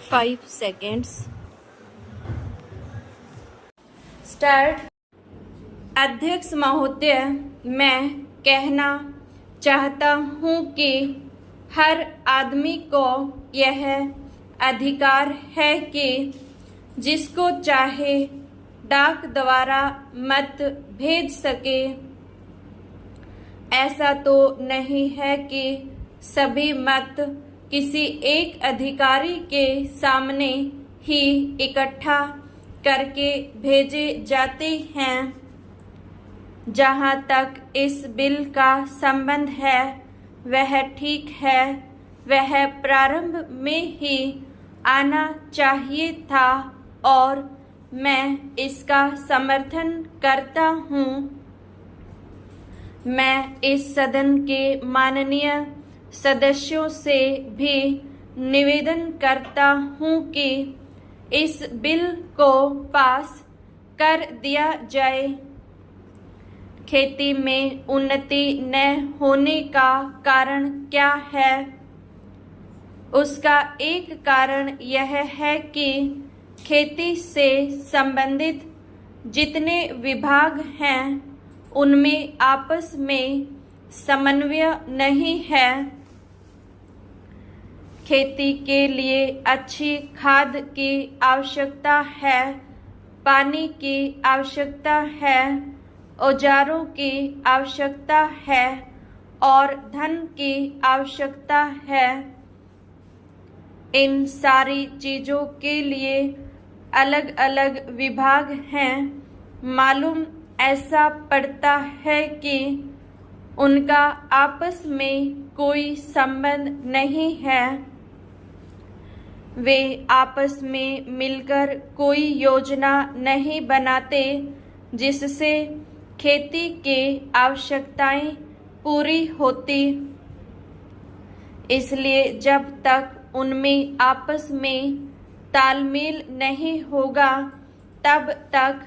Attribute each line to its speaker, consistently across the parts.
Speaker 1: 5 seconds. Start. अध्यक्ष महोदय, मैं कहना चाहता हूँ कि हर आदमी को यह अधिकार है कि जिसको चाहे डाक द्वारा मत भेज सके। ऐसा तो नहीं है कि सभी मत किसी एक अधिकारी के सामने ही इकट्ठा करके भेजे जाते हैं। जहाँ तक इस बिल का संबंध है वह ठीक है, वह प्रारंभ में ही आना चाहिए था और मैं इसका समर्थन करता हूँ। मैं इस सदन के माननीय सदस्यों से भी निवेदन करता हूँ कि इस बिल को पास कर दिया जाए। खेती में उन्नति न होने का कारण क्या है? उसका एक कारण यह है कि खेती से संबंधित जितने विभाग हैं उनमें आपस में समन्वय नहीं है। खेती के लिए अच्छी खाद की आवश्यकता है, पानी की आवश्यकता है, औजारों की आवश्यकता है और धन की आवश्यकता है। इन सारी चीज़ों के लिए अलग अलग विभाग हैं। मालूम ऐसा पड़ता है कि उनका आपस में कोई संबंध नहीं है। वे आपस में मिलकर कोई योजना नहीं बनाते जिससे खेती की आवश्यकताएं पूरी होती। इसलिए जब तक उनमें आपस में तालमेल नहीं होगा तब तक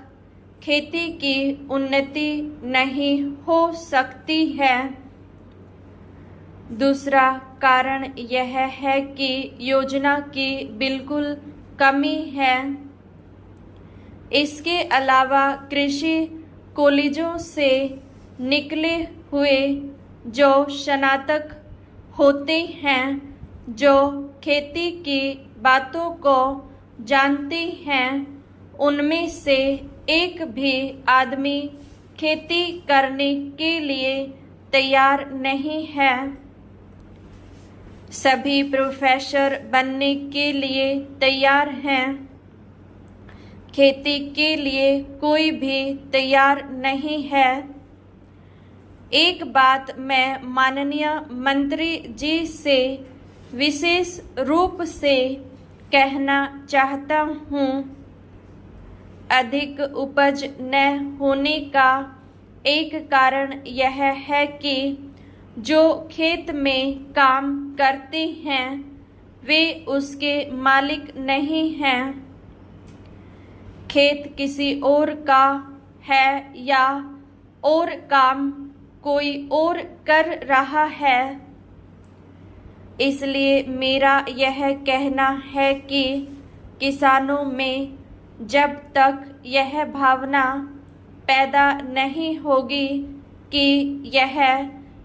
Speaker 1: खेती की उन्नति नहीं हो सकती है। दूसरा कारण यह है कि योजना की बिल्कुल कमी है। इसके अलावा कृषि कॉलेजों से निकले हुए जो स्नातक होते हैं, जो खेती की बातों को जानते हैं, उनमें से एक भी आदमी खेती करने के लिए तैयार नहीं है। सभी प्रोफेसर बनने के लिए तैयार हैं। खेती के लिए कोई भी तैयार नहीं है। एक बात मैं माननीय मंत्री जी से विशेष रूप से कहना चाहता हूँ। अधिक उपज न होने का एक कारण यह है कि जो खेत में काम करते हैं वे उसके मालिक नहीं हैं। खेत किसी और का है या और काम कोई और कर रहा है। इसलिए मेरा यह कहना है कि किसानों में जब तक यह भावना पैदा नहीं होगी कि यह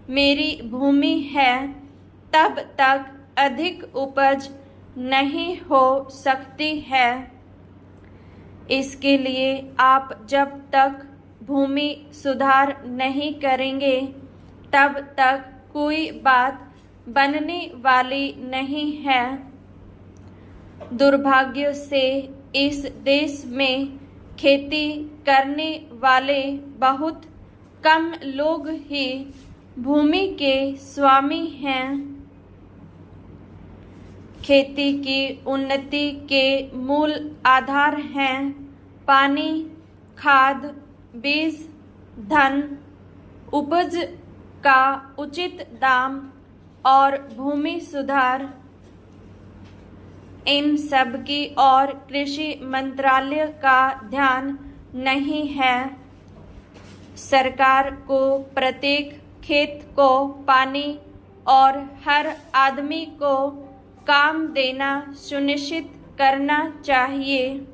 Speaker 1: मेरी भूमि है, तब तक अधिक उपज नहीं हो सकती है। इसके लिए आप जब तक भूमि सुधार नहीं करेंगे तब तक कोई बात बनने वाली नहीं है। दुर्भाग्य से इस देश में खेती करने वाले बहुत कम लोग ही भूमि के स्वामी हैं। खेती की उन्नति के मूल आधार हैं पानी, खाद, बीज, धन, उपज का उचित दाम और भूमि सुधार। इन सब की ओर कृषि मंत्रालय का ध्यान नहीं है। सरकार को प्रत्येक खेत को पानी और हर आदमी को काम देना सुनिश्चित करना चाहिए।